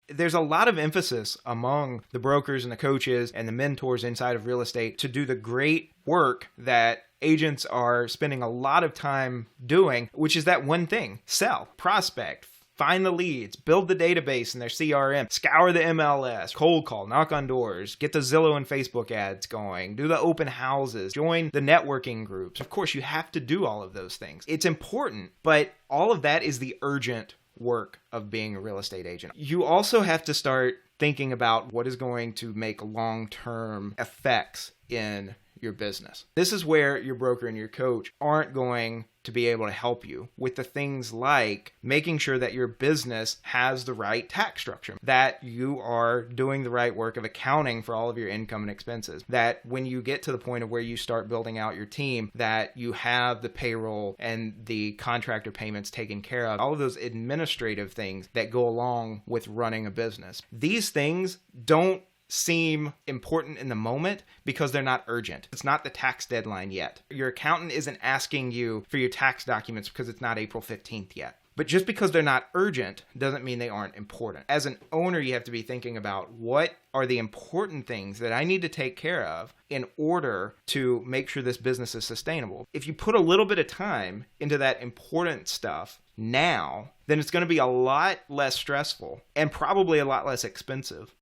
There's a lot of emphasis among the brokers and the coaches and the mentors inside of real estate to do the great work that agents are spending a lot of time doing, which is that one thing: sell, prospect, find the leads, build the database in their CRM, scour the MLS, cold call, knock on doors, get the Zillow and Facebook ads going, do the open houses, join the networking groups. Of course, you have to do all of those things. It's important, but all of that is the urgent work of being a real estate agent. You also have to start thinking about what is going to make long-term effects in your business. This is where your broker and your coach aren't going to be able to help you with the things like making sure that your business has the right tax structure, that you are doing the right work of accounting for all of your income and expenses, that when you get to the point of where you start building out your team, that you have the payroll and the contractor payments taken care of, all of those administrative things that go along with running a business. These things don't seem important in the moment because they're not urgent. It's not the tax deadline yet. Your accountant isn't asking you for your tax documents because it's not April 15th yet. But just because they're not urgent doesn't mean they aren't important. As an owner, you have to be thinking about what are the important things that I need to take care of in order to make sure this business is sustainable. If you put a little bit of time into that important stuff now, then it's going to be a lot less stressful and probably a lot less expensive